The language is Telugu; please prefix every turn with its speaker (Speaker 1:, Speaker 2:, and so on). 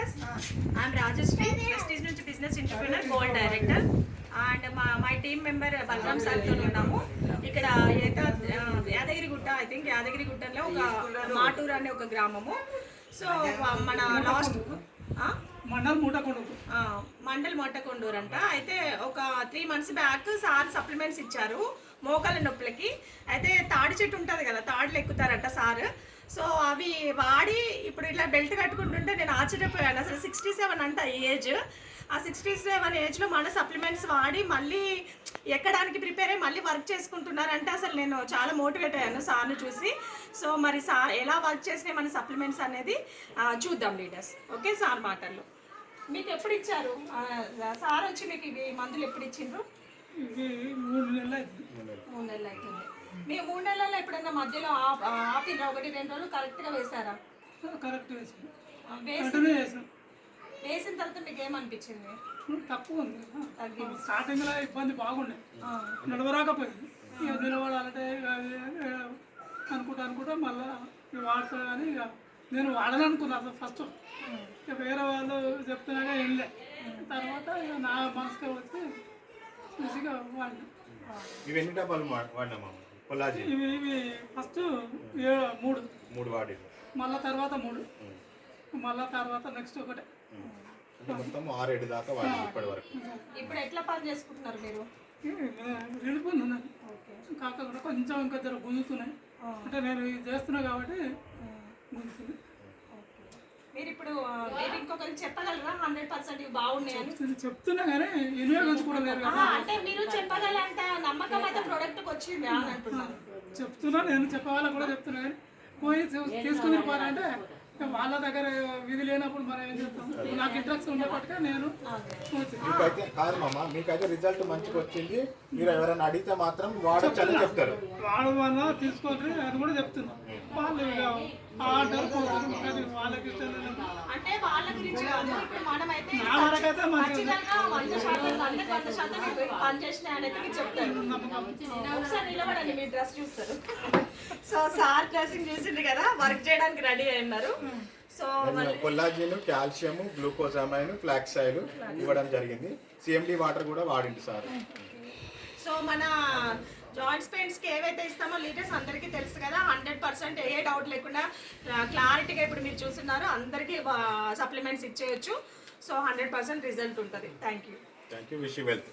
Speaker 1: లీడర్స్. ఐఎమ్ రాజశ్రీ, ప్రెస్టీజ్ నుంచి business entrepreneur, gold director. And my team member Balaram సార్తో ఉన్నాము. ఇక్కడ యాదగిరిగుట్ట, ఐ థింక్ యాదగిరిగుట్టలో ఒక మాటూరు అనే ఒక గ్రామము. సో మన లాస్ట్ మండల్ మోటకొండూరు అంట. అయితే ఒక 3 months బ్యాక్ సార్ సప్లిమెంట్స్ ఇచ్చారు మోకాల నొప్పులకి. అయితే తాడి చెట్టు ఉంటుంది కదా, తాడులు ఎక్కుతారట సార్. సో అవి వాడి ఇప్పుడు ఇట్లా బెల్ట్ కట్టుకుంటుంటే నేను ఆశ్చర్యపోయాను. అసలు 67 అంట ఏజ్. ఆ 67 ఏజ్లో మన సప్లిమెంట్స్ వాడి మళ్ళీ ఎక్కడానికి ప్రిపేర్ అయ్యి మళ్ళీ వర్క్ చేసుకుంటున్నారంటే అసలు నేను చాలా మోటివేట్ అయ్యాను సార్ని చూసి. సో మరి సార్ ఎలా వర్క్ చేసినాయి మన సప్లిమెంట్స్ అనేది చూద్దాం లీడర్స్. ఓకే, సార్ మాటల్లో. మీకు ఎప్పుడు ఇచ్చారు సార్ వచ్చి మీకు ఇవి మందులు ఎప్పుడు ఇచ్చిండ్రు?
Speaker 2: 3 నెలలు
Speaker 1: అవుతుంది. మీ 3 నెలల్లో ఎప్పుడన్నా మధ్యలో ఆపిరా 1-2 రోజులు కరెక్ట్గా వేసారా?
Speaker 2: కరెక్ట్
Speaker 1: వేసిన తర్వాత మీకు ఏమనిపించింది?
Speaker 2: తక్కువ ఉంది. స్టార్టింగ్లో ఇబ్బంది బాగుండే, నడవరాకపోయింది. ఇక నిలబడాలంటే అనుకుంటా మళ్ళీ వాడుతా. కానీ ఇక నేను వాడాలనుకున్నా అసలు ఫస్ట్. ఇక వేరే వాళ్ళు చెప్తున్నాగా వెళ్ళే తర్వాత ఇక నా మనసుకే వచ్చి మంచిగా వాడినా.
Speaker 3: ఇవి ఎన్ని డబ్బాలు వాడినామా?
Speaker 2: ఇవి ఫస్ట్ 3
Speaker 3: వాడి,
Speaker 2: మళ్ళీ తర్వాత 3, మళ్ళీ తర్వాత నెక్స్ట్ ఒకటే,
Speaker 3: మొత్తం 6-7 దాకా వాడి ఇప్పటి వరకు.
Speaker 1: ఇప్పుడు ఎట్లా పని చేసుకుంటున్నారు మీరు?
Speaker 2: వెళ్ళిపోయింది. కాకపోతే కొంచెం ఇంకా జర గుంజుతున్నాయి. అంటే నేను ఇది చేస్తున్నా కాబట్టి గుంజుతుంది.
Speaker 1: మీరు ఇప్పుడు ఇంకొకరికి చెప్పగలరా 100% ఇవి బాగున్నాయని?
Speaker 2: చెప్తున్నా కానీ వినియోగించుకోవడం.
Speaker 1: అంటే మీరు చెప్పగలంత నమ్మకం అయితే ప్రోడక్ట్కి వచ్చింది అని అంటున్నారు.
Speaker 2: చెప్తున్నా, నేను చెప్పవాళ్ళకి కూడా చెప్తున్నా. కానీ పోయి తీసుకుని పోవాలంటే వాళ్ళ దగ్గర విధి లేనప్పుడు మనం ఏం చేస్తాం. నాకు ఇంట్రెస్ట్ ఉండేపట్టుగా నేను
Speaker 3: మీకైతే కాదు మామ, మీకైతే రిజల్ట్ మంచిగా వచ్చింది. మీరు ఎవరైనా అడిగితే మాత్రం వాడొచ్చని చెప్తారు.
Speaker 2: వాడమన్నా తీసుకోండి అని కూడా చెప్తున్నా. వాళ్ళు ఆర్డర్ వాళ్ళకి ఇష్టం.
Speaker 1: అంటే వాళ్ళ గురించి కాదు, ఇప్పుడు మనమైతే
Speaker 2: నాకైతే
Speaker 1: ఖచ్చితంగా 100% పని చేసిన అనేది మీరు చెప్తారు. ఒకసారి నిలబడండి, మీ డ్రెస్ చూస్తారు. సో సార్ డ్రెస్సింగ్ చూసింది కదా, వర్క్ చేయడానికి రెడీ అయినారు. So
Speaker 3: collagen, calcium, glucosamine, flax oil ఇవ్వడం జరిగింది. CMD వాటర్ కూడా వాడింది సార్.
Speaker 1: సో మన జాయింట్స్ పెయిన్స్కి ఏవైతే ఇస్తామో లీడర్స్ అందరికీ తెలుసు కదా, 100% ఏ డౌట్ లేకుండా క్లారిటీగా ఇప్పుడు మీరు చూస్తున్నారు. అందరికీ సప్లిమెంట్స్ ఇచ్చేయచ్చు. సో 100% రిజల్ట్ ఉంటుంది. Thank you.
Speaker 3: Wish you wealth.